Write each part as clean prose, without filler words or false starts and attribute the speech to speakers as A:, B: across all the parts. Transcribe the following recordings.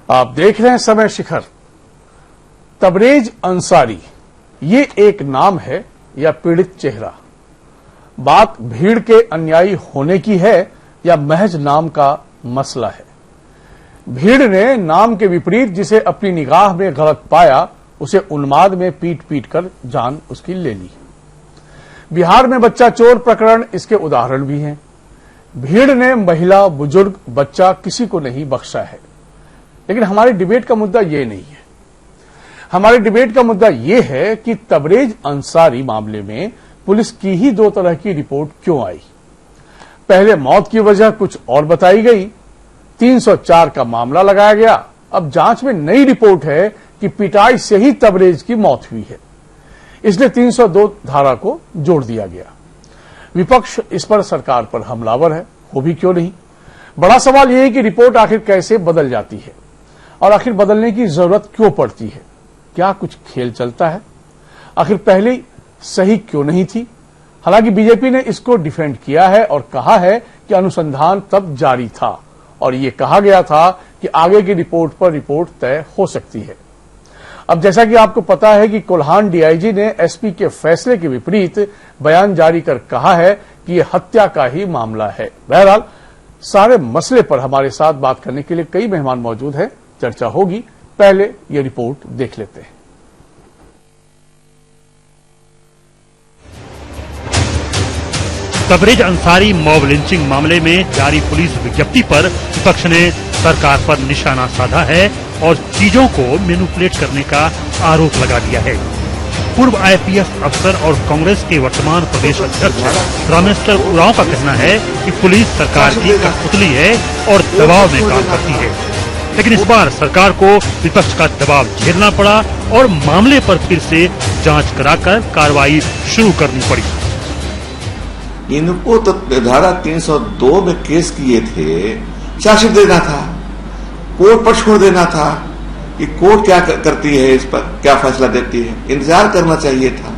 A: आप देख रहे हैं समय शिखर। तबरेज अंसारी ये एक नाम है या पीड़ित चेहरा? बात भीड़ के अनुयायी होने की है या महज नाम का मसला है? भीड़ ने नाम के विपरीत जिसे अपनी निगाह में गलत पाया उसे उन्माद में पीट पीट कर जान उसकी ले ली। बिहार में बच्चा चोर प्रकरण इसके उदाहरण भी हैं। भीड़ ने महिला, बुजुर्ग, बच्चा किसी को नहीं बख्शा है। लेकिन हमारे डिबेट का मुद्दा ये नहीं है। हमारे डिबेट का मुद्दा ये है कि तबरेज अंसारी मामले में पुलिस की ही दो तरह की रिपोर्ट क्यों आई। पहले मौत की वजह कुछ और बताई गई, 304 का मामला लगाया गया। अब जांच में नई रिपोर्ट है कि पिटाई से ही तबरेज की मौत हुई है, इसलिए 302 धारा को जोड़ दिया गया। विपक्ष इस पर सरकार पर हमलावर है, हो भी क्यों नहीं। बड़ा सवाल यह है कि रिपोर्ट आखिर कैसे बदल जाती है और आखिर बदलने की जरूरत क्यों पड़ती है? क्या कुछ खेल चलता है? आखिर पहले सही क्यों नहीं थी? हालांकि बीजेपी ने इसको डिफेंड किया है और कहा है कि अनुसंधान तब जारी था और यह कहा गया था कि आगे की रिपोर्ट पर रिपोर्ट तय हो सकती है। अब जैसा कि आपको पता है कि कोल्हान डीआईजी ने एसपी के फैसले के विपरीत बयान जारी कर कहा है कि यह हत्या का ही मामला है। बहरहाल सारे मसले पर हमारे साथ बात करने के लिए कई मेहमान मौजूद हैं, चर्चा होगी। पहले ये रिपोर्ट देख लेते हैं।
B: तबरेज अंसारी मॉब लिंचिंग मामले में जारी पुलिस विज्ञप्ति पर विपक्ष ने सरकार पर निशाना साधा है और चीजों को मैनिपुलेट करने का आरोप लगा दिया है। पूर्व आईपीएस अफसर और कांग्रेस के वर्तमान प्रदेश अध्यक्ष रामेश्वर उरांव का कहना है कि पुलिस सरकार की कठपुतली है और दबाव में काम करती है। लेकिन इस बार सरकार को विपक्ष का दबाव झेलना पड़ा और मामले पर फिर से जांच कराकर कार्रवाई शुरू करनी पड़ी।
C: इनको तो धारा 302 में केस किए थे, चार्जशीट देना था, कोर्ट पर छोड़ देना था कि कोर्ट क्या करती है, इस पर क्या फैसला देती है, इंतजार करना चाहिए था।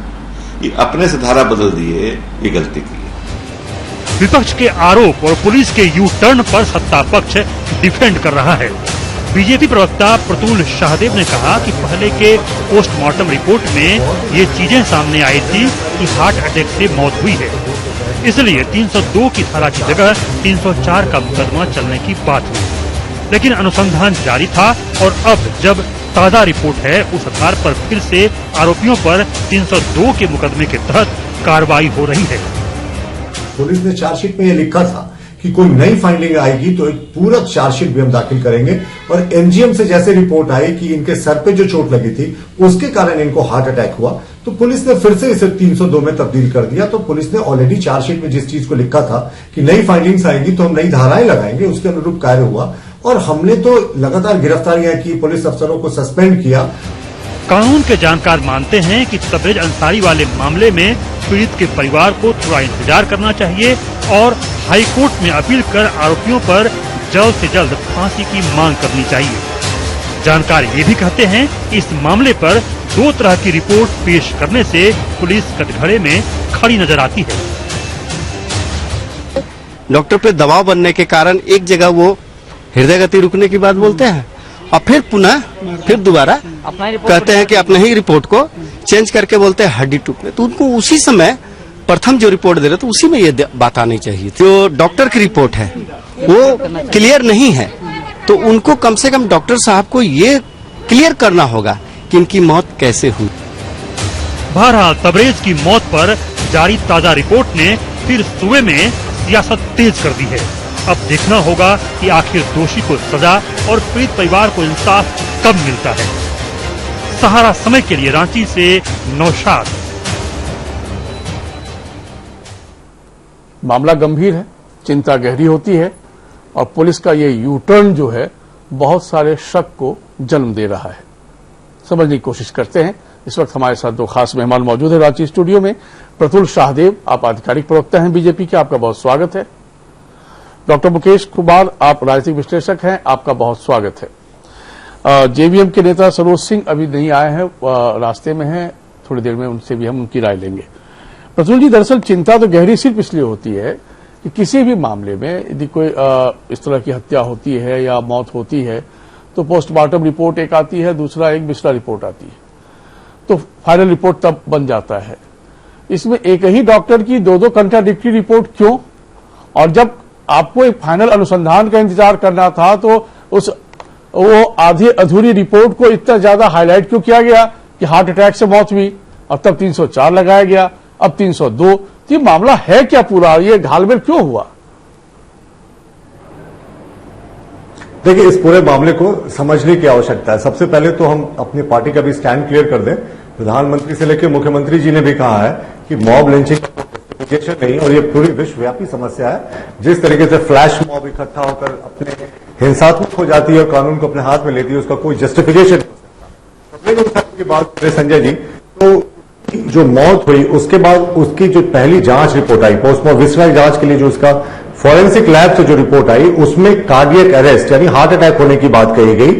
C: ये अपने से धारा बदल दिए, ये गलती की है।
B: विपक्ष के आरोप और पुलिस के यू टर्न पर सत्ता पक्ष डिफेंड कर रहा है। बीजेपी प्रवक्ता प्रतुल शाहदेव ने कहा कि पहले के पोस्टमार्टम रिपोर्ट में ये चीजें सामने आई थी कि हार्ट अटैक से मौत हुई है, इसलिए 302 की धारा की जगह 304 का मुकदमा चलने की बात हुई। लेकिन अनुसंधान जारी था और अब जब ताजा रिपोर्ट है उस आधार पर फिर से आरोपियों पर 302 के मुकदमे के तहत कार्रवाई हो रही है।
D: पुलिस ने चार्जशीट में ये लिखा था कि कोई नई फाइंडिंग आएगी तो एक पूरा चार्जशीट भी हम दाखिल करेंगे और एमजीएम से जैसे रिपोर्ट आई कि इनके सर पे जो चोट लगी थी उसके कारण इनको हार्ट अटैक हुआ, तो पुलिस ने फिर से इसे 302 में तब्दील कर दिया। तो पुलिस ने ऑलरेडी चार्जशीट में जिस चीज को लिखा था कि नई फाइंडिंग्स आएगी तो हम नई धाराएं लगाएंगे, उसके अनुरूप कार्य हुआ और हमने तो लगातार गिरफ्तारियां की, पुलिस अफसरों को सस्पेंड किया।
B: कानून के जानकार मानते हैं कि तबरेज अंसारी वाले मामले में पीड़ित के परिवार को थोड़ा इंतजार करना चाहिए और हाईकोर्ट में अपील कर आरोपियों पर जल्द से जल्द फांसी की मांग करनी चाहिए। जानकार ये भी कहते हैं कि इस मामले पर दो तरह की रिपोर्ट पेश करने से पुलिस कटघरे में खड़ी नजर आती है।
E: डॉक्टर पे दबाव बनने के कारण एक जगह वो हृदय गति रुकने की बात बोलते हैं और फिर पुनः फिर दोबारा कहते हैं कि अपने ही रिपोर्ट को चेंज करके बोलते हैं हड्डी टूटने। तो उनको उसी समय प्रथम जो रिपोर्ट दे रहे तो उसी में ये बात आनी चाहिए। जो डॉक्टर की रिपोर्ट है वो क्लियर नहीं है तो उनको कम से कम डॉक्टर साहब को ये क्लियर करना होगा कि इनकी मौत कैसे हुई।
B: बहरहाल तबरेज की मौत पर जारी ताजा रिपोर्ट ने फिर सूबे में सियासत तेज कर दी है। अब देखना होगा कि आखिर दोषी को सजा और पीड़ित परिवार को इंसाफ कब मिलता है। सहारा समय के लिए रांची से नौशाद।
A: मामला गंभीर है, चिंता गहरी होती है और पुलिस का ये यू टर्न जो है बहुत सारे शक को जन्म दे रहा है। समझने की कोशिश करते हैं। इस वक्त हमारे साथ दो खास मेहमान मौजूद हैं रांची स्टूडियो में। प्रतुल शाहदेव, आप आधिकारिक प्रवक्ता हैं बीजेपी के, आपका बहुत स्वागत है। डॉक्टर मुकेश कुमार, आप राजनीतिक विश्लेषक हैं, आपका बहुत स्वागत है। जेवीएम के नेता सरोज सिंह अभी नहीं आए हैं, रास्ते में हैं, थोड़ी देर में उनसे भी हम उनकी राय लेंगे। प्रतुल जी, दरअसल चिंता तो गहरी सिर्फ इसलिए होती है कि किसी भी मामले में यदि कोई इस तरह की हत्या होती है या मौत होती है तो पोस्टमार्टम रिपोर्ट एक आती है, दूसरा एक मिश्रा रिपोर्ट आती है, तो फाइनल रिपोर्ट तब बन जाता है। इसमें एक ही डॉक्टर की दो दो कंट्राडिक्टरी रिपोर्ट क्यों? और जब आपको एक फाइनल अनुसंधान का इंतजार करना था तो वो आधी अधूरी रिपोर्ट को इतना ज्यादा हाईलाइट क्यों किया गया कि हार्ट अटैक से मौत हुई, और तब 304 लगाया गया, अब 302। तो ये मामला है क्या पूरा, ये घालमेल क्यों हुआ?
D: देखिए, इस पूरे मामले को समझने की आवश्यकता है। सबसे पहले तो हम अपनी पार्टी का भी स्टैंड क्लियर कर दें। प्रधानमंत्री से लेकर मुख्यमंत्री जी ने भी कहा है कि मॉब लिंचिंग नहीं, और ये पूरी विश्वव्यापी समस्या है। जिस तरीके से फ्लैश मॉब इकट्ठा होकर अपने हिंसात्मक हो जाती है और कानून को अपने हाथ में लेती है, उसका कोई जस्टिफिकेशन की बात करें संजय जी, तो जो मौत हुई उसके बाद उसकी जो पहली जांच रिपोर्ट आई, पोस्टमार्टम विसराई जांच के लिए जो उसका फॉरेंसिक लैब से जो रिपोर्ट आई, उसमें कार्डियक अरेस्ट यानी हार्ट अटैक होने की बात कही गई,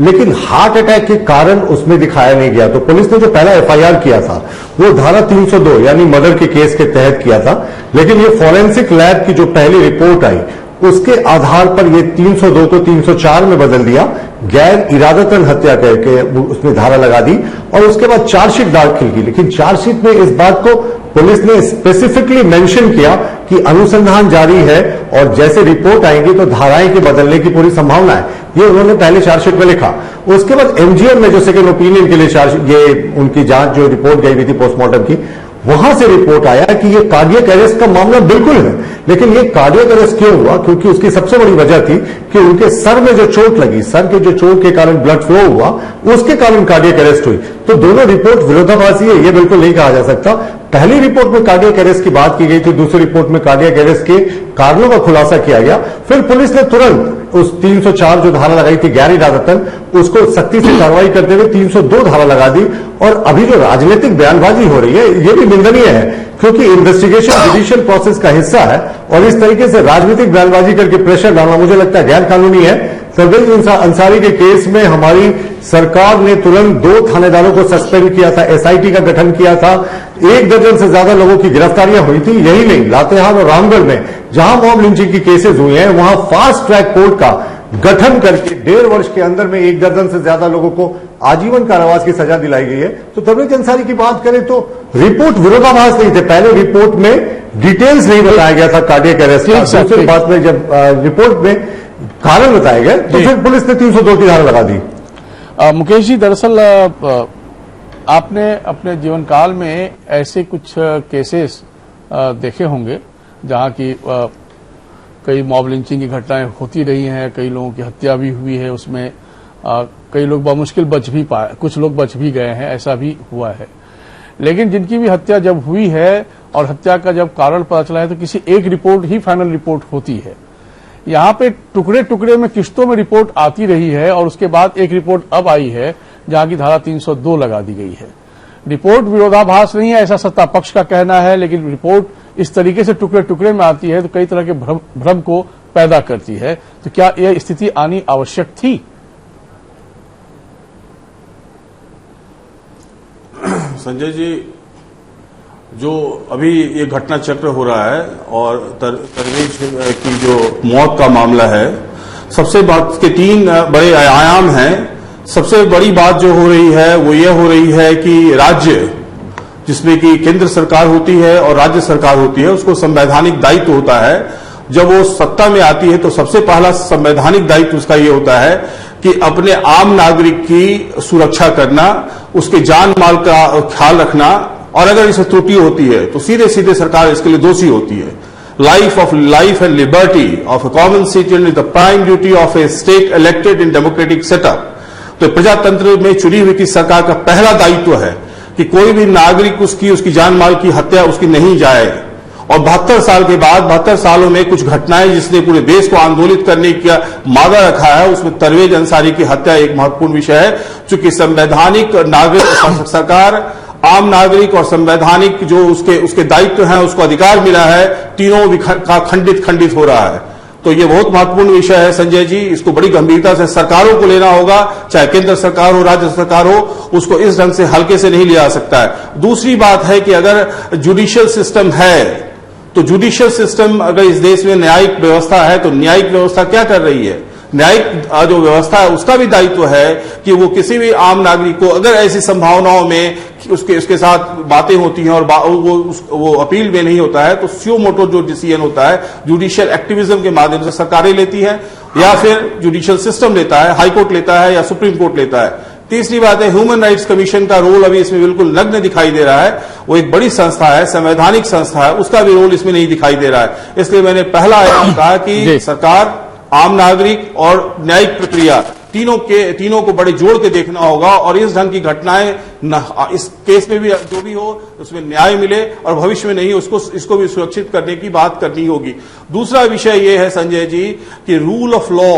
D: लेकिन हार्ट अटैक के कारण उसमें दिखाया नहीं गया। तो पुलिस ने जो पहला एफआईआर किया था वो धारा 302 यानी मर्डर के केस के तहत किया था, लेकिन ये फॉरेंसिक लैब की जो पहली रिपोर्ट आई उसके आधार पर ये 302 को 304 में बदल दिया, गैर इरादतन हत्या करके उसमें धारा लगा दी, और उसके बाद चार्जशीट दाखिल की। लेकिन चार्जशीट में इस बात को पुलिस ने स्पेसिफिकली मेंशन किया कि अनुसंधान जारी है और जैसे रिपोर्ट आएंगी तो धाराएं के बदलने की पूरी संभावना है, ये उन्होंने पहले चार्जशीट में लिखा। उसके बाद एमजीएम में जो सेकेंड ओपिनियन के लिए ये उनकी जांच जो रिपोर्ट गई हुई थी पोस्टमार्टम की, वहां से रिपोर्ट आया कि ये कार्डियक अरेस्ट का मामला बिल्कुल है। लेकिन ये कार्डियक अरेस्ट क्यों हुआ? क्योंकि उसकी सबसे बड़ी वजह थी कि उनके सर में जो चोट लगी, सर के जो चोट के कारण ब्लड फ्लो हुआ, उसके कारण कार्डियक अरेस्ट हुई। तो दोनों रिपोर्ट विरोधाभासी है, ये बिल्कुल नहीं कहा जा सकता। पहली रिपोर्ट में कार्डियक अरेस्ट की बात की गई थी, दूसरी रिपोर्ट में कार्डियक अरेस्ट के कारणों का खुलासा किया गया। फिर पुलिस ने तुरंत उस 304 जो धारा लगाई थी गैर इरादतन, उसको सख्ती से कार्रवाई करते हुए 302 धारा लगा दी। और अभी जो राजनीतिक बयानबाजी हो रही है ये भी निंदनीय है, क्योंकि इन्वेस्टिगेशन जुडिशियल प्रोसेस का हिस्सा है, और इस तरीके से राजनीतिक बयानबाजी करके प्रेशर डालना मुझे लगता है गैर कानूनी है। परवेज अंसारी के केस में हमारी सरकार ने तुरंत 2 थानेदारों को सस्पेंड किया था, एसआईटी का गठन किया था, 1 दर्जन से ज्यादा लोगों की गिरफ्तारियां हुई थी। यही नहीं, लातेहार और रामगढ़ में जहां मॉब लिंचिंग की केसेस हुए हैं वहां फास्ट ट्रैक कोर्ट का गठन करके 1.5 वर्ष के अंदर में 1 दर्जन से ज्यादा लोगों को आजीवन कारावास की सजा दिलाई गई है। तो परवेज अंसारी की बात करें तो रिपोर्ट विरोधाभास नहीं थे, पहले रिपोर्ट में डिटेल्स नहीं बताया गया था कार्डियक अरेस्ट का, दूसरी बात में जब रिपोर्ट में कारण बताए गए तो फिर पुलिस ने 302 की धारा लगा दी।
A: मुकेश जी, दरअसल आपने अपने जीवन काल में ऐसे कुछ केसेस देखे होंगे जहां की कई मॉब लिंचिंग की घटनाएं होती रही हैं, कई लोगों की हत्या भी हुई है, उसमें कई लोग बमुश्किल बच भी पाए, कुछ लोग बच भी गए हैं, ऐसा भी हुआ है। लेकिन जिनकी भी हत्या जब हुई है और हत्या का जब कारण पता चला है तो किसी एक रिपोर्ट ही फाइनल रिपोर्ट होती है। यहां पे टुकड़े टुकड़े में किश्तों में रिपोर्ट आती रही है, और उसके बाद एक रिपोर्ट अब आई है जहां की धारा 302 लगा दी गई है। रिपोर्ट विरोधाभास नहीं है ऐसा सत्ता पक्ष का कहना है, लेकिन रिपोर्ट इस तरीके से टुकड़े टुकड़े में आती है तो कई तरह के भ्रम को पैदा करती है। तो क्या यह स्थिति आनी आवश्यक थी?
F: संजय जी, जो अभी ये घटना चक्र हो रहा है और तरवेज की जो मौत का मामला है, सबसे बात के 3 बड़े आयाम हैं। सबसे बड़ी बात जो हो रही है वो ये हो रही है कि राज्य, जिसमें कि केंद्र सरकार होती है और राज्य सरकार होती है, उसको संवैधानिक दायित्व होता है। जब वो सत्ता में आती है तो सबसे पहला संवैधानिक दायित्व उसका ये होता है कि अपने आम नागरिक की सुरक्षा करना, उसके जान माल का ख्याल रखना, और अगर इसमें त्रुटि होती है तो सीधे सीधे सरकार इसके लिए दोषी होती है। Life and liberty of a common citizen is the prime duty of A state elected in democratic setup. तो प्रजातंत्र में चुनी हुई की सरकार का पहला दायित्व है कि कोई भी नागरिक उसकी जान माल की हत्या उसकी नहीं जाए। और 72 साल के बाद 72 सालों में कुछ घटनाएं जिसने पूरे देश को आंदोलित करने का मादा रखा है, उसमें तरवेज अंसारी की हत्या एक महत्वपूर्ण विषय है। चूंकि संवैधानिक नागरिक सरकार, आम नागरिक और संवैधानिक जो उसके दायित्व हैं, उसको अधिकार मिला है, तीनों का खंडित हो रहा है। तो ये बहुत महत्वपूर्ण विषय है संजय जी, इसको बड़ी गंभीरता से सरकारों को लेना होगा, चाहे केंद्र सरकार हो, राज्य सरकार हो, उसको इस ढंग से हल्के से नहीं लिया जा सकता है। दूसरी बात है कि अगर जुडिशियल सिस्टम है तो जुडिशियल सिस्टम, अगर इस देश में न्यायिक व्यवस्था है तो न्यायिक व्यवस्था क्या कर रही है? न्यायिक जो व्यवस्था है उसका भी दायित्व है कि वो किसी भी आम नागरिक को अगर ऐसी संभावनाओं में उसके साथ बातें होती हैं और वो अपील में नहीं होता है तो सुओ मोटो जो डिसीजन होता है जुडिशियल एक्टिविज्म के माध्यम से सरकारें लेती है या फिर जुडिशियल सिस्टम लेता है, हाई कोर्ट लेता है या सुप्रीम कोर्ट लेता है। तीसरी बात है, ह्यूमन राइट्स कमीशन का रोल अभी इसमें बिल्कुल नग्न दिखाई दे रहा है। वो एक बड़ी संस्था है, संवैधानिक संस्था है, उसका भी रोल इसमें नहीं दिखाई दे रहा है। इसलिए मैंने पहला आयाम कहा कि सरकार, आम नागरिक और न्यायिक प्रक्रिया तीनों को बड़े जोड़ के देखना होगा और इस ढंग की घटनाएं इस केस में भी जो भी हो उसमें न्याय मिले और भविष्य में नहीं इसको भी सुरक्षित करने की बात करनी होगी। दूसरा विषय यह है संजय जी कि रूल ऑफ लॉ,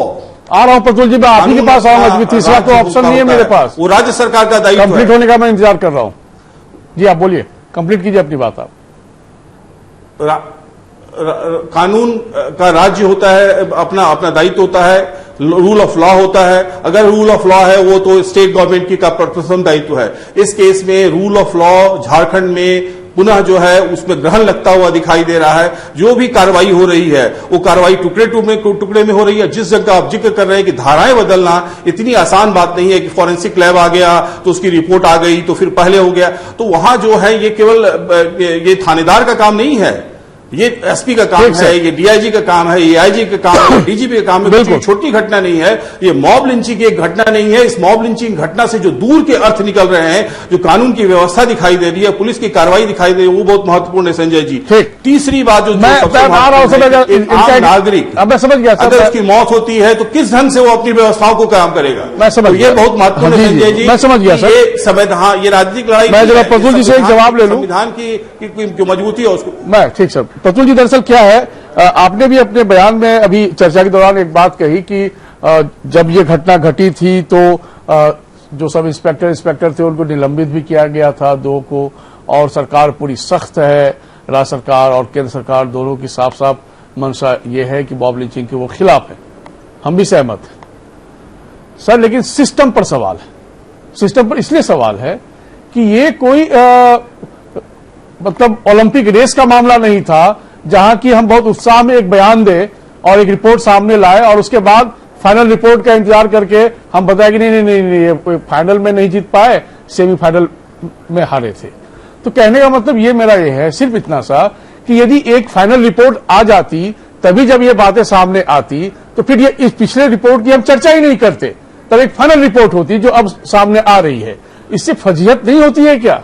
A: आ रहा हूं प्रतुल जी, मैं आप ही के पास आऊंगा, तीसरा तो ऑप्शन नहीं है मेरे पास।
F: वो राज्य सरकार का दायित्व है।
A: कंप्लीट होने का मैं इंतजार कर रहा हूं। जी आप बोलिए, कंप्लीट कीजिए अपनी बात आप।
F: कानून का राज्य होता है, अपना दायित्व होता है, रूल ऑफ लॉ होता है। अगर रूल ऑफ लॉ है वो तो स्टेट गवर्नमेंट की का प्रथम दायित्व है। इस केस में रूल ऑफ लॉ झारखंड में पुनः जो है उसमें ग्रहण लगता हुआ दिखाई दे रहा है। जो भी कार्रवाई हो रही है वो कार्रवाई टुकड़े में हो रही है। जिस जगह का आप जिक्र कर रहे हैं कि धाराएं बदलना इतनी आसान बात नहीं है कि फॉरेंसिक लैब आ गया तो उसकी रिपोर्ट आ गई तो फिर पहले हो गया। तो वहां जो है ये केवल ये थानेदार का काम नहीं है, ये एसपी का काम है, ये डीआईजी का काम है, ये आईजी का काम है, डीजीपी का काम है। कुछ छोटी घटना नहीं है, ये मॉब लिंचिंग की एक घटना नहीं है। इस मॉब लिंचिंग घटना से जो दूर के अर्थ निकल रहे हैं, जो कानून की व्यवस्था दिखाई दे रही है, पुलिस की कार्रवाई दिखाई दे रही है, वो बहुत महत्वपूर्ण है संजय जी। तीसरी बात जो नागरिक,
A: अब मैं समझ गया,
F: अगर उसकी मौत होती है तो किस ढंग से वो अपनी व्यवस्थाओं को काम करेगा,
A: मैं समझ
F: ये बहुत महत्वपूर्ण है संजय जी।
A: मैं समझ गया सर,
F: ये संविधान, ये राजनीतिक लड़ाई,
A: मैं जरा प्रतुल जी से एक जवाब ले लूं,
F: संविधान की जो मजबूती है उसको।
A: मैं ठीक सर। प्रतुल जी दरअसल क्या है, आपने भी अपने बयान में अभी चर्चा के दौरान एक बात कही कि जब ये घटना घटी थी तो जो सब इंस्पेक्टर थे उनको निलंबित भी किया गया था, 2 को, और सरकार पूरी सख्त है, राज्य सरकार और केंद्र सरकार दोनों की साफ साफ मंशा ये है कि मॉब लिंचिंग के वो खिलाफ है। हम भी सहमत हैं सर, लेकिन सिस्टम पर सवाल है। सिस्टम पर इसलिए सवाल है कि ये कोई मतलब ओलंपिक रेस का मामला नहीं था जहां की हम बहुत उत्साह में एक बयान दे और एक रिपोर्ट सामने लाए और उसके बाद फाइनल रिपोर्ट का इंतजार करके हम बताए कि नहीं ये फाइनल में नहीं जीत पाए, सेमीफाइनल में हारे थे। तो कहने का मतलब ये मेरा ये है, सिर्फ इतना सा कि यदि एक फाइनल रिपोर्ट आ जाती तभी जब ये बातें सामने आती तो फिर ये इस पिछले रिपोर्ट की हम चर्चा ही नहीं करते, तब एक फाइनल रिपोर्ट होती जो अब सामने आ रही है। इससे फजीहत नहीं होती है क्या?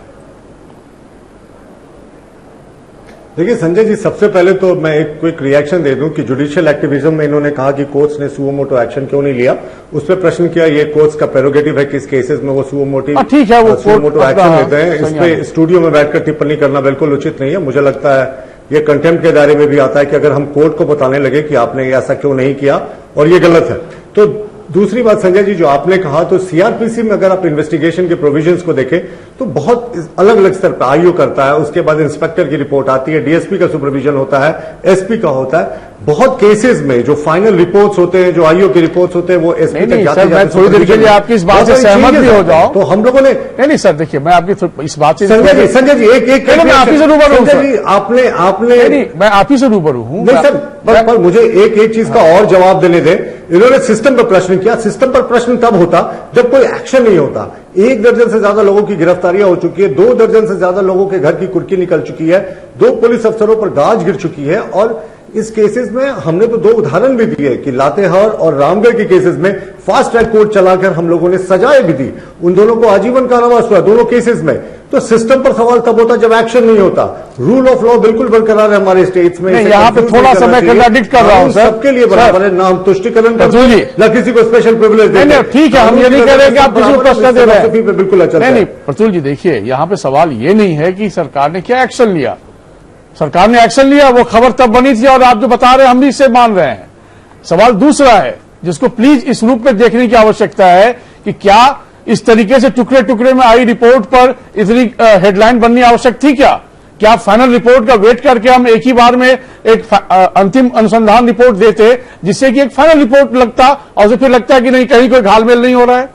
D: देखिए संजय जी, सबसे पहले तो मैं एक क्विक रिएक्शन दे दूं कि जुडिशियल एक्टिविज्म में इन्होंने कहा कि कोर्ट्स ने सुओ मोटो एक्शन क्यों नहीं लिया। उस पर प्रश्न किया, ये कोर्ट्स का प्रेरोगेटिव है, किस केसेस में वो सुओ मोटो एक्शन लेते हैं। इस पे स्टूडियो में बैठकर टिप्पणी करना बिल्कुल उचित नहीं है। मुझे लगता है ये कंटेम्प्ट के दायरे में भी आता है कि अगर हम कोर्ट को बताने लगे कि आपने ऐसा क्यों नहीं किया और ये गलत है। तो दूसरी बात संजय जी जो आपने कहा, तो सीआरपीसी में अगर आप इन्वेस्टिगेशन के प्रोविजंस को देखें तो बहुत अलग अलग स्तर पर आईओ करता है, उसके बाद इंस्पेक्टर की रिपोर्ट आती है, डीएसपी का सुपरविजन होता है, एसपी का होता है। बहुत केसेस में जो फाइनल रिपोर्ट्स होते हैं, जो आईओ के रिपोर्ट्स होते हैं, वो एसपी तक जाते
A: मैं थोड़ी देर के लिए आपकी इस बात से सहमत भी हो जाऊं
D: तो हम लोगों ने
A: नहीं सर, देखिए मैं आपकी इस बात से
D: संजय जी एक
A: मैं आप ही से रूबरू हूं।
D: आपने
A: नहीं, मैं आप ही से रूबरू हूं।
D: नहीं सर, पर मुझे एक चीज का और जवाब देने दें। इन्होंने सिस्टम पर प्रश्न किया। सिस्टम पर प्रश्न तब होता जब कोई एक्शन नहीं होता। 1 दर्जन से ज्यादा लोगों की गिरफ्तारियां हो चुकी है, 2 दर्जन से ज्यादा लोगों के घर की कुर्की निकल चुकी है, 2 पुलिस अफसरों पर गाज गिर चुकी है। और इस केसेस में हमने तो 2 उदाहरण भी दिए कि लातेहार और रामगढ़ के केसेस में फास्ट ट्रैक कोर्ट चलाकर हम लोगों ने सजाएं भी दी। उन दोनों को आजीवन कारावास हुआ दोनों केसेस में। तो सिस्टम पर सवाल तब होता जब एक्शन नहीं होता। रूल ऑफ लॉ बिल्कुल बरकरार है हमारे स्टेट्स में।
A: यहाँ पे थोड़ा सा मैं कंट्राडिक्ट कर रहा हूँ सर,
D: सबके लिए बराबर है, नाम तुष्टिकरण न किसी को स्पेशल प्रिविलेज देना।
A: ठीक है, हम ये नहीं कह रहे कि आप किसी को प्रश्न दे रहे हैं,
D: बिल्कुल अच्छा
A: नहीं प्रतुल जी, देखिए यहाँ पे सवाल ये नहीं है कि सरकार ने क्या एक्शन लिया। सरकार ने एक्शन लिया, वो खबर तब बनी थी और आप जो बता रहे हैं हम भी इससे मान रहे हैं। सवाल दूसरा है जिसको प्लीज इस रूप में देखने की आवश्यकता है कि क्या इस तरीके से टुकड़े टुकड़े में आई रिपोर्ट पर इतनी हेडलाइन बननी आवश्यक थी क्या फाइनल रिपोर्ट का वेट करके हम एक ही बार में एक अंतिम अनुसंधान रिपोर्ट देते जिससे कि एक फाइनल रिपोर्ट लगता और उसे फिर लगता है कि नहीं कहीं कोई घालमेल नहीं हो रहा है।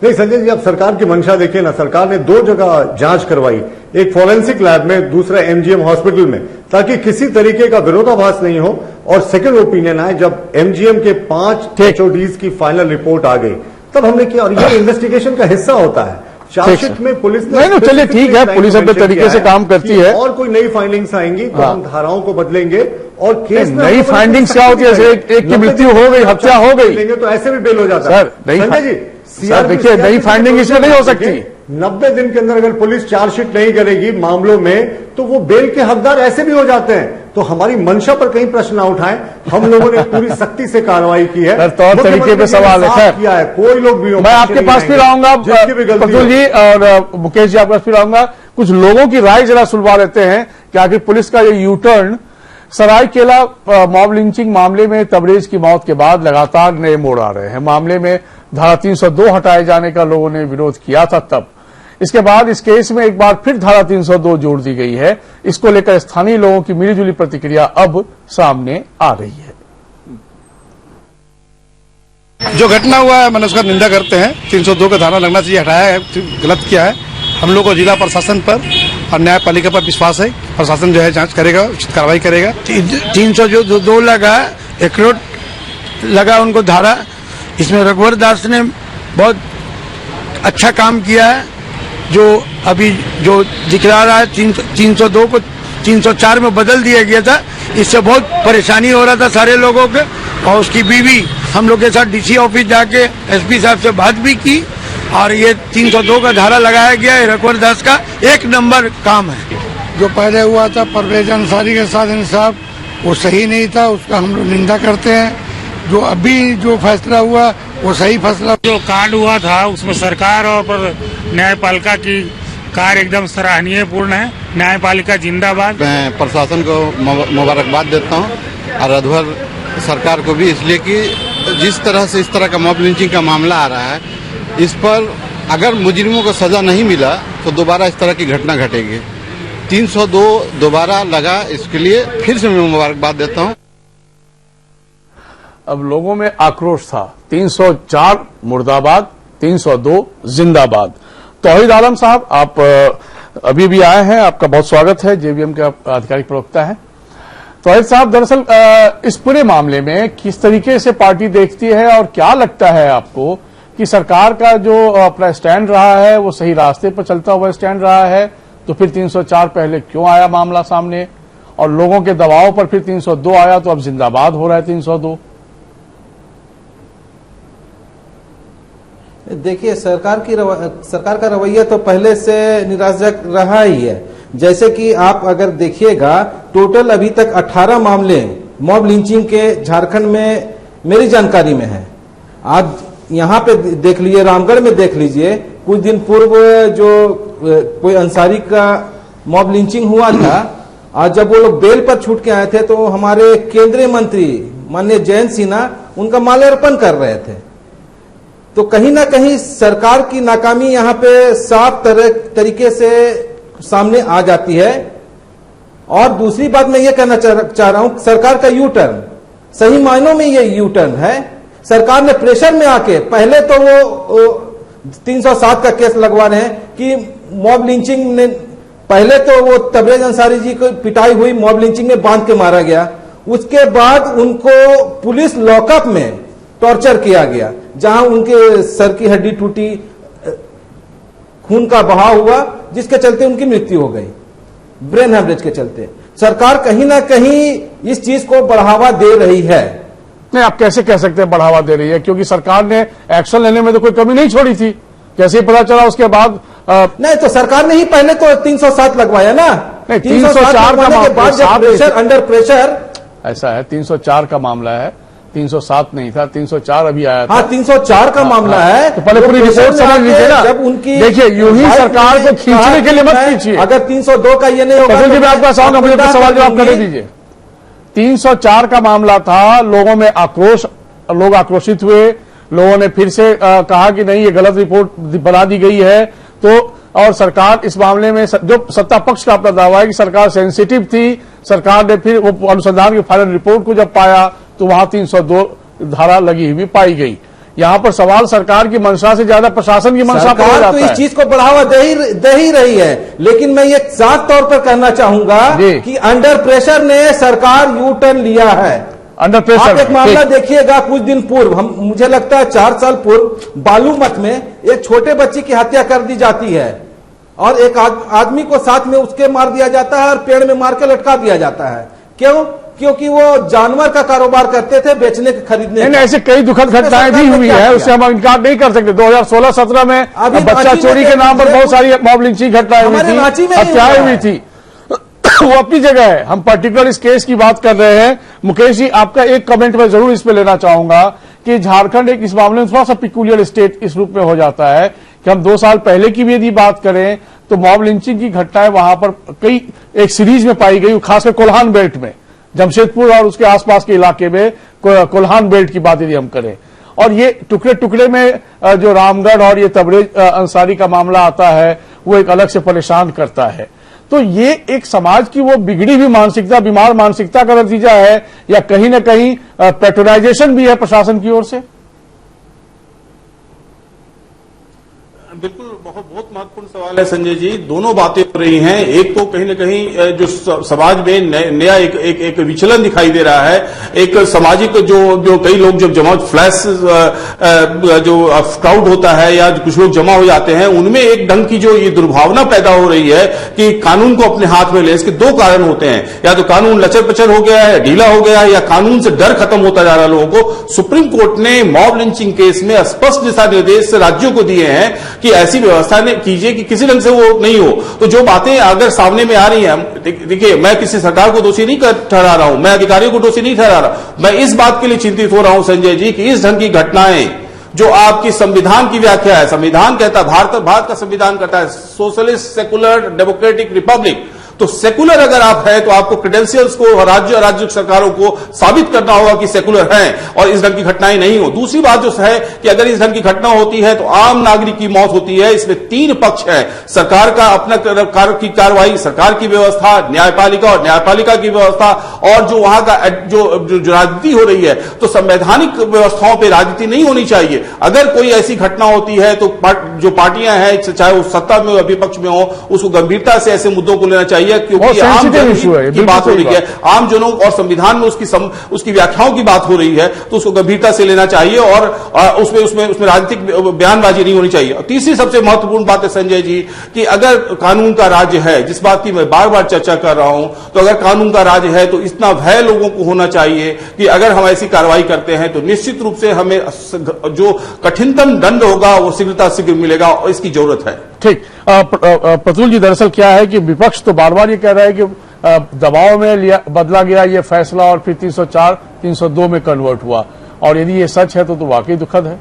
D: नहीं संजय जी, आप सरकार की मंशा देखिए ना। सरकार ने 2 जगह जांच करवाई, एक फॉरेंसिक लैब में, दूसरा एमजीएम हॉस्पिटल में, ताकि किसी तरीके का विरोधाभास नहीं हो और सेकंड ओपिनियन आए। जब एमजीएम के 5 एचओडीज की फाइनल रिपोर्ट आ गई तब हमने किया, और ये इन्वेस्टिगेशन का हिस्सा होता है। चार्जशीट में पुलिस ने
A: नहीं, चलिए ठीक है, पुलिस अपने तरीके से काम करती है।
D: और कोई नई फाइंडिंग्स आएंगी तो हम धाराओं को बदलेंगे और केस में
A: नई फाइंडिंग्स क्या होती है? एक की मृत्यु हो गई, हत्या हो गई,
D: तो ऐसे भी बेल हो जाता है। संजय जी,
A: सर देखिए, नई फाइंडिंग इसमें नहीं हो सकती।
D: 90 दिन के अंदर अगर पुलिस चार्जशीट नहीं करेगी मामलों में तो वो बेल के हकदार ऐसे भी हो जाते हैं। तो हमारी मंशा पर कहीं प्रश्न ना उठाएं। हम लोगों ने पूरी सख्ती से कार्रवाई की है।
A: तौर तरीके पे सवाल है,
D: किया है, कोई लोग भी हो,
A: मैं आपके पास फिर आऊंगा प्रफुल्ल जी और मुकेश जी, आपके पास फिर आऊंगा। कुछ लोगों की राय जरा सुनवा लेते हैं कि आखिर पुलिस का ये U turn Seraikela mob lynching मामले में तबरेज की मौत के बाद लगातार नए मोड़ आ रहे हैं। मामले में धारा 302 हटाए जाने का लोगों ने विरोध किया था तब, इसके बाद इस केस में एक बार फिर धारा 302 जोड़ दी गई है। इसको लेकर स्थानीय लोगों की मिलीजुली प्रतिक्रिया अब सामने आ रही है।
G: जो घटना हुआ है मैंने उसका निंदा करते हैं। 302 का धारा लगना चाहिए, हटाया है, गलत किया है। हम लोग को जिला प्रशासन पर और न्यायपालिका पर विश्वास है। प्रशासन जो है जांच करेगा, उचित कार्रवाई करेगा।
H: 302 लगा, एकरोट लगा उनको धारा। इसमें रघुवर दास ने बहुत अच्छा काम किया है। जो अभी जो दिख रहा है 302 को 304 में बदल दिया गया था, इससे बहुत परेशानी हो रहा था सारे लोगों के। और उसकी बीवी हम लोग के साथ डीसी ऑफिस जाके एसपी साहब से बात भी की और ये 302 का धारा लगाया गया है। रघुवर दास का एक नंबर काम है। जो पहले हुआ था परवेज अंसारी के साथ इंसाफ, वो सही नहीं था, उसका हम लोग निंदा करते हैं। जो अभी जो फैसला हुआ वो सही फैसला।
I: जो कांड हुआ था उसमें सरकार और न्यायपालिका की कार्य एकदम सराहनीय पूर्ण है। न्यायपालिका जिंदाबाद।
E: मैं प्रशासन को मुबारकबाद देता हूं और रघुवर सरकार को भी, इसलिए कि जिस तरह से इस तरह का मॉब लिंचिंग का मामला आ रहा है, इस पर अगर मुजरिमों को सजा नहीं मिला तो दोबारा इस तरह की घटना घटेगी। 302 दोबारा लगा, इसके लिए फिर से मैं मुबारकबाद देता हूं।
A: अब लोगों में आक्रोश था। 304 मुर्दाबाद, 302 जिंदाबाद। तौहीद आलम साहब, आप अभी भी आए हैं, आपका बहुत स्वागत है। जेवीएम के आधिकारिक प्रवक्ता हैं। तौहीद साहब, दरअसल इस पूरे मामले में किस तरीके से पार्टी देखती है और क्या लगता है आपको कि सरकार का जो अपना स्टैंड रहा है वो सही रास्ते पर चलता हुआ स्टैंड रहा है? तो फिर 304 पहले क्यों आया मामला सामने और लोगों के दबाव पर फिर 302 आया, तो अब जिंदाबाद हो रहा है 302?
J: देखिए, सरकार का रवैया तो पहले से निराशजनक रहा ही है। जैसे कि आप अगर देखिएगा, टोटल अभी तक 18 मामले मॉब लिंचिंग के झारखंड में मेरी जानकारी में है। आज यहाँ पे देख लीजिए, रामगढ़ में देख लीजिए, कुछ दिन पूर्व जो कोई अंसारी का मॉब लिंचिंग हुआ था, आज जब वो लोग बेल पर छूट के आए थे तो हमारे केंद्रीय मंत्री माननीय जयंत सिन्हा उनका माल्यार्पण कर रहे थे। तो कहीं ना कहीं सरकार की नाकामी यहाँ पे साफ तरीके से सामने आ जाती है। और दूसरी बात मैं ये कहना चाह रहा हूं, सरकार का यू टर्न सही मायनों में ये यू टर्न है। सरकार ने प्रेशर में आके, पहले तो वो 307 का केस लगवा रहे हैं कि मॉब लिंचिंग ने, पहले तो वो तबरेज अंसारी जी को पिटाई हुई, मॉब लिंचिंग में बांध के मारा गया। उसके बाद उनको पुलिस लॉकअप में टॉर्चर किया गया, जहां उनके सर की हड्डी टूटी, खून का बहाव हुआ, जिसके चलते उनकी मृत्यु हो गई, ब्रेन हेमरेज के चलते। सरकार कहीं ना कहीं इस चीज को बढ़ावा दे रही है।
A: नहीं, आप कैसे कह सकते हैं बढ़ावा दे रही है? क्योंकि सरकार ने एक्शन लेने में तो कोई कमी नहीं छोड़ी थी। कैसे पता चला उसके बाद?
J: नहीं, तो सरकार ने ही पहले तो 307 लगवाया ना।
A: नहीं, 304
J: के बाद जब प्रेशर, अंडर प्रेशर,
A: ऐसा है, 304 का मामला है, 307 नहीं था, 304 अभी आया था।
J: हाँ, 304 का मामला है।
A: तो पहले पूरी रिपोर्ट समझ लीजिए ना।
J: जब उनकी,
A: देखिए, यूं ही सरकार को खींचने के लिए मत खींचिए।
J: अगर 302 का ये नहीं होगा
A: तो मैं आपका आऊंगा, मुझे सवाल जवाब करने दीजिए। 304 का मामला था, लोगों में आक्रोश, लोग आक्रोशित हुए, लोगों ने फिर से कहा कि नहीं, ये गलत रिपोर्ट बना दी गई है। तो और सरकार इस मामले में, जो सत्ता पक्ष का अपना दावा है कि सरकार सेंसिटिव थी, सरकार ने फिर वो अनुसंधान की फाइनल रिपोर्ट को जब पाया तो वहां 302 धारा लगी हुई पाई गई। यहां पर सवाल सरकार की मंशा से ज्यादा प्रशासन की मंशा पर हो
J: सरकार
A: जाता
J: तो
A: है।
J: इस चीज को बढ़ावा दे ही रही है, लेकिन मैं ये साफ तौर पर कहना चाहूंगा
A: जी।
J: कि अंडर प्रेशर ने सरकार यू टर्न लिया है।
A: अंडर प्रेशर
J: आप एक मामला
A: ठीक।
J: देखिएगा, कुछ दिन पूर्व मुझे लगता है 4 साल पूर्व बालूमठ में एक छोटे बच्चे की हत्या कर दी जाती है और एक आदमी को साथ में उसके मार दिया जाता है और पेड़ में मार के लटका दिया जाता है। क्यों? क्योंकि वो जानवर का कारोबार करते थे, बेचने के खरीदने
A: नहीं, ऐसे कई दुखद घटनाएं भी हुई है, उससे हम इनकार नहीं कर सकते। 2016-17 में बच्चा चोरी के नाम पर बहुत सारी मॉब लिंचिंग घटनाएं हुई थी, हत्याएं हुई थी, वो अपनी जगह है। हम पर्टिकुलर इस केस की बात कर रहे हैं। मुकेश जी, आपका एक कमेंट मैं जरूर इस पे लेना चाहूंगा कि झारखंड एक इस मामले में थोड़ा सा पिकुलियर स्टेट इस रूप में हो जाता है कि हम 2 साल पहले की भी यदि बात करें तो मॉब लिंचिंग की घटनाएं वहां पर कई एक सीरीज में पाई गई, खासकर कोल्हान बेल्ट में, जमशेदपुर और उसके आसपास के इलाके में कोल्हान बेल्ट की बात यदि हम करें, और ये टुकड़े टुकड़े में जो रामगढ़ और ये तबरेज अंसारी का मामला आता है वो एक अलग से परेशान करता है। तो ये एक समाज की वो बिगड़ी हुई मानसिकता, बीमार मानसिकता का नतीजा है या कहीं ना कहीं पैट्रोनाइजेशन भी है प्रशासन की ओर से?
F: बिल्कुल, बहुत महत्वपूर्ण सवाल है संजय जी। दोनों बातें हो रही हैं। एक तो कहीं न कहीं जो समाज में नया एक विचलन दिखाई दे रहा है। एक सामाजिक जो कई लोग जब जमा फ्लैश जो क्राउड होता है या कुछ लोग जमा हो जाते हैं, उनमें एक ढंग की जो ये दुर्भावना पैदा हो रही है कि कानून को अपने हाथ में ले। इसके 2 कारण होते हैं, या तो कानून लचर पचर हो गया है, ढीला हो गया है, या कानून से डर खत्म होता जा रहा है लोगों को। सुप्रीम कोर्ट ने मॉब लिंचिंग केस में स्पष्ट दिशा निर्देश राज्यों को दिए हैं कि ऐसी व्यवस्था ने कीजिए कि किसी ढंग से वो नहीं हो। तो जो बातें अगर सामने में आ रही हैं, देखिए, मैं किसी सरकार को दोषी नहीं ठहरा रहा हूं, मैं अधिकारियों को दोषी नहीं ठहरा रहा, मैं इस बात के लिए चिंतित हो रहा हूं संजय जी कि इस ढंग की घटनाएं जो आपकी संविधान की व्याख्या है, संविधान कहता है, भारत का संविधान कहता है सोशलिस्ट सेकुलर डेमोक्रेटिक रिपब्लिक। तो सेकुलर अगर आप है तो आपको क्रेडेंशियल्स को राज्य सरकारों को साबित करना होगा कि सेकुलर हैं और इस ढंग की घटनाएं नहीं हो। दूसरी बात जो है कि अगर इस ढंग की घटना होती है तो आम नागरिक की मौत होती है। इसमें 3 पक्ष है, सरकार का अपना की कार्रवाई, सरकार की व्यवस्था, न्यायपालिका और न्यायपालिका की व्यवस्था, और जो वहां का जो राजनीति हो रही है। तो संवैधानिक व्यवस्थाओं पर राजनीति नहीं होनी चाहिए। अगर कोई ऐसी घटना होती है तो जो पार्टियां हैं, चाहे वो सत्ता में हो विपक्ष में हो, उसको गंभीरता से ऐसे मुद्दों को लेना चाहिए, क्योंकि आम जनों की बात हो रही है, आम जनों और संविधान में उसकी व्याख्याओं की बात हो रही है, तो उसको गंभीरता से लेना चाहिए और उसमें राजनीतिक बयानबाजी नहीं होनी चाहिए। और तीसरी सबसे महत्वपूर्ण बात है संजय जी कि अगर कानून का राज्य है, जिस बात की मैं बार बार चर्चा कर रहा हूं, तो अगर कानून का राज्य है तो इतना भय लोगों को होना चाहिए कि अगर हम ऐसी कार्रवाई करते हैं तो निश्चित रूप से हमें जो कठिनतम दंड होगा वो शीघ्र मिलेगा, और इसकी जरूरत है।
A: ठीक, प्रतुल जी, दरअसल क्या है कि विपक्ष तो बार बार ये कह रहा है कि दबाव में बदला गया ये फैसला और फिर 304, 302 में कन्वर्ट हुआ, और यदि ये सच है तो वाकई दुखद है।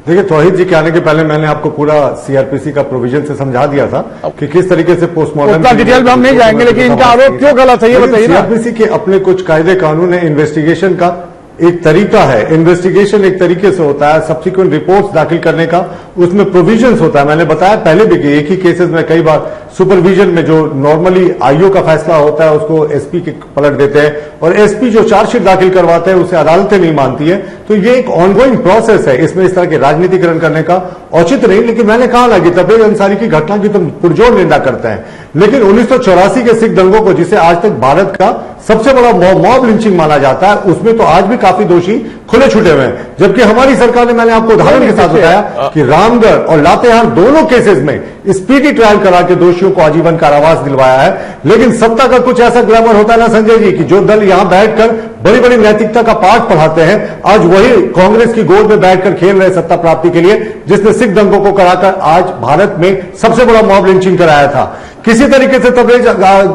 D: देखिए, तौहीद जी के आने के पहले मैंने आपको पूरा सीआरपीसी का प्रोविजन से समझा दिया था कि किस तरीके से पोस्टमार्टम,
A: उतना डिटेल में हम नहीं जाएंगे, लेकिन इनका आरोप क्यों गलत है ये बताइए ना।
D: सीआरपीसी के अपने कुछ कायदे कानून है, इन्वेस्टिगेशन का एक तरीका है, इन्वेस्टिगेशन एक तरीके से होता है, सब्सिक्वेंट रिपोर्ट्स दाखिल करने का उसमें प्रोविजंस होता है। मैंने बताया पहले भी कि एक ही केसेस में कई बार सुपरविजन में जो नॉर्मली आईओ का फैसला होता है उसको एसपी के पलट देते हैं, और एसपी जो चार्जशीट दाखिल करवाते हैं उसे अदालतें नहीं मानती है। तो ये एक ऑनगोइंग प्रोसेस है, इसमें इस तरह के राजनीतिकरण करने का औचित्य नहीं। लेकिन मैंने कहा ना कि तबरेज अंसारी की घटना की तो पुरजोर निंदा करते हैं, लेकिन 1984 के सिख दंगों को, जिसे आज तक भारत का सबसे बड़ा मॉब लिंचिंग माना जाता है, उसमें तो आज भी काफी दोषी खुले छुटे हुए हैं। जबकि हमारी सरकार ने, मैंने आपको उदाहरण के साथ बताया कि रामगढ़ और लातेहार दोनों केसेस में स्पीडी ट्रायल करा के दोषियों को आजीवन कारावास दिलवाया है। लेकिन सत्ता का कुछ ऐसा ग्लैमर होता है ना संजय जी, कि जो दल यहां बैठकर बड़ी बड़ी नैतिकता का पाठ पढ़ाते हैं, आज वही कांग्रेस की गोद में बैठकर खेल रहे सत्ता प्राप्ति के लिए, जिसने सिख दंगों को कराकर आज भारत में सबसे बड़ा मॉब लिंचिंग कराया था। किसी तरीके से तबरेज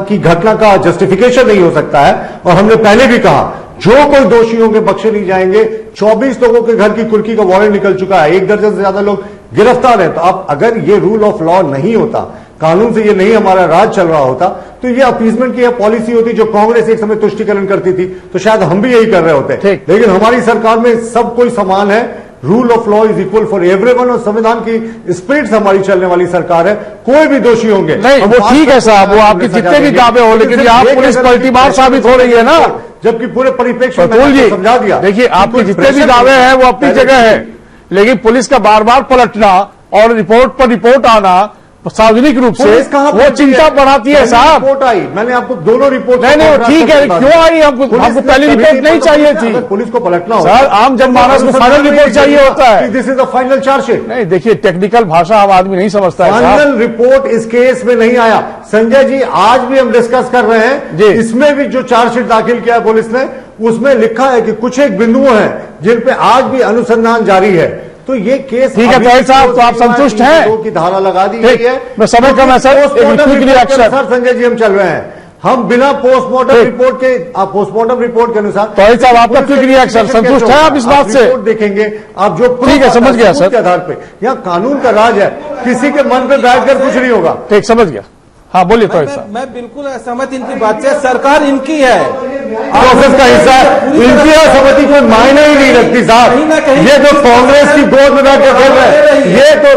D: की घटना का जस्टिफिकेशन नहीं हो सकता है। और हमने पहले भी कहा, जो कोई दोषी होंगे बख्शे नहीं जाएंगे। 24 लोगों के घर की कुर्की का वारंट निकल चुका है, 1 दर्जन से ज्यादा लोग गिरफ्तार हैं। तो अब अगर ये रूल ऑफ लॉ नहीं होता, कानून से ये नहीं हमारा राज चल रहा होता, तो ये अपीजमेंट की पॉलिसी होती जो कांग्रेस एक समय तुष्टिकरण करती थी, तो शायद हम भी यही कर रहे होते। लेकिन हमारी सरकार में सब कोई समान है, rule of law is equal for everyone और संविधान की स्पिरिट से हमारी चलने वाली सरकार है। कोई भी दोषी होंगे
A: नहीं, वो ठीक है साहब, वो आपके जितने भी दावे हो, लेकिन आप पुलिस पलटीमार साबित हो रही है ना,
D: जबकि पूरे परिप्रेक्ष्य में
A: प्रतुल जी
D: समझा दिया।
A: देखिए, आपके जितने भी दावे हैं वो अपनी जगह है, लेकिन पुलिस का बार बार पलटना और रिपोर्ट पर रिपोर्ट आना सार्वजनिक रूप से वो चिंता बढ़ाती है साहब।
D: रिपोर्ट आई, मैंने आपको दोनों रिपोर्ट
A: नहीं ठीक है, क्यों आई? हमको पहली रिपोर्ट नहीं चाहिए थी।
D: पुलिस को पलटना हो
A: सर, आम जनमानस को फाइनल रिपोर्ट चाहिए होता है।
D: This is a final chargesheet.
A: नहीं देखिए, टेक्निकल भाषा आम आदमी नहीं समझता है।
D: फाइनल रिपोर्ट इस केस में नहीं आया। संजय जी, आज भी हम डिस्कस कर रहे हैं, इसमें भी जो चार्जशीट दाखिल किया पुलिस ने, उसमें लिखा है कि कुछ एक बिंदुओं हैं जिन पे आज भी अनुसंधान जारी है। तो ये केस
A: ठीक है तोहिल साहब, तो आप संतुष्ट हैं?
D: की धारा लगा दी गई है।
A: मैं समय कम है सर,
D: सर संजय जी हम चल रहे हैं, हम बिना पोस्टमार्टम रिपोर्ट के, पोस्टमार्टम रिपोर्ट के अनुसार।
A: तोहिल साहब, आपका क्विक रिएक्शन, संतुष्ट है आप इस बात से?
D: रिपोर्ट देखेंगे आप, जो
A: ठीक है, समझ गया सर।
D: के आधार पे यहाँ कानून का राज है, किसी के मन पे बैठकर कुछ नहीं होगा।
A: ठीक, समझ गया। हाँ बोलिए तोहिल साहब।
J: मैं बिल्कुल सहमत इनकी बात से, सरकार इनकी है,
D: प्रोसेस का हिस्सा है, इनकी सहमति कोई मायने ही नहीं रखती साहब। ये तो कांग्रेस की गोद में बैठकर खेल रहे हैं, ये तो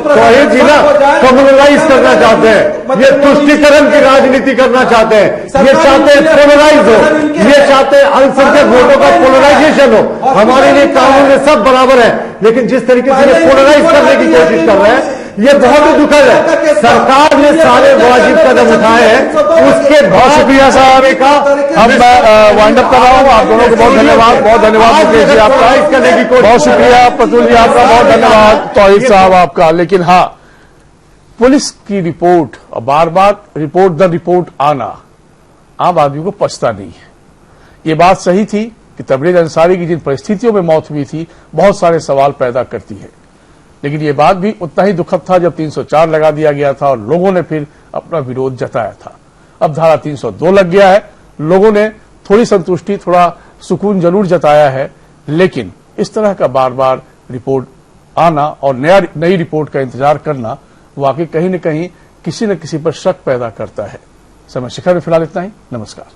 D: तोहिल जी ना कम्युनलाइज करना चाहते हैं, ये तुष्टिकरण की राजनीति करना चाहते हैं, ये चाहते हैं पोलराइज हो, ये चाहते हैं अल्पसंख्यक वोटों का पोलराइजेशन हो। हमारे लिए कानून में सब बराबर है, लेकिन जिस तरीके से पोलराइज करने की कोशिश कर रहे हैं, ये बहुत ही दुखद है। सरकार ने सारे वाजिब कदम उठाए हैं, उसके
A: बहुत शुक्रिया साहब का। अब मैं वाइंड अप कर रहा हूँ। आप दोनों को बहुत धन्यवाद, बहुत धन्यवाद मुकेश जी आपका, बहुत शुक्रिया प्रतुल जी आपका, बहुत धन्यवाद तोहिल साहब आपका। लेकिन हाँ, पुलिस की रिपोर्ट और बार बार रिपोर्ट द रिपोर्ट आना आम आदमी को पछता नहीं है। ये बात सही थी कि तबरेज अंसारी की जिन परिस्थितियों में मौत हुई थी, बहुत सारे सवाल पैदा करती है, लेकिन ये बात भी उतना ही दुखद था जब 304 लगा दिया गया था और लोगों ने फिर अपना विरोध जताया था। अब धारा 302 लग गया है, लोगों ने थोड़ी संतुष्टि, थोड़ा सुकून जरूर जताया है, लेकिन इस तरह का बार बार रिपोर्ट आना और नई रिपोर्ट का इंतजार करना वाकई कहीं न कहीं किसी न किसी पर शक पैदा करता है। समय शिखर में फिलहाल इतना ही। नमस्कार।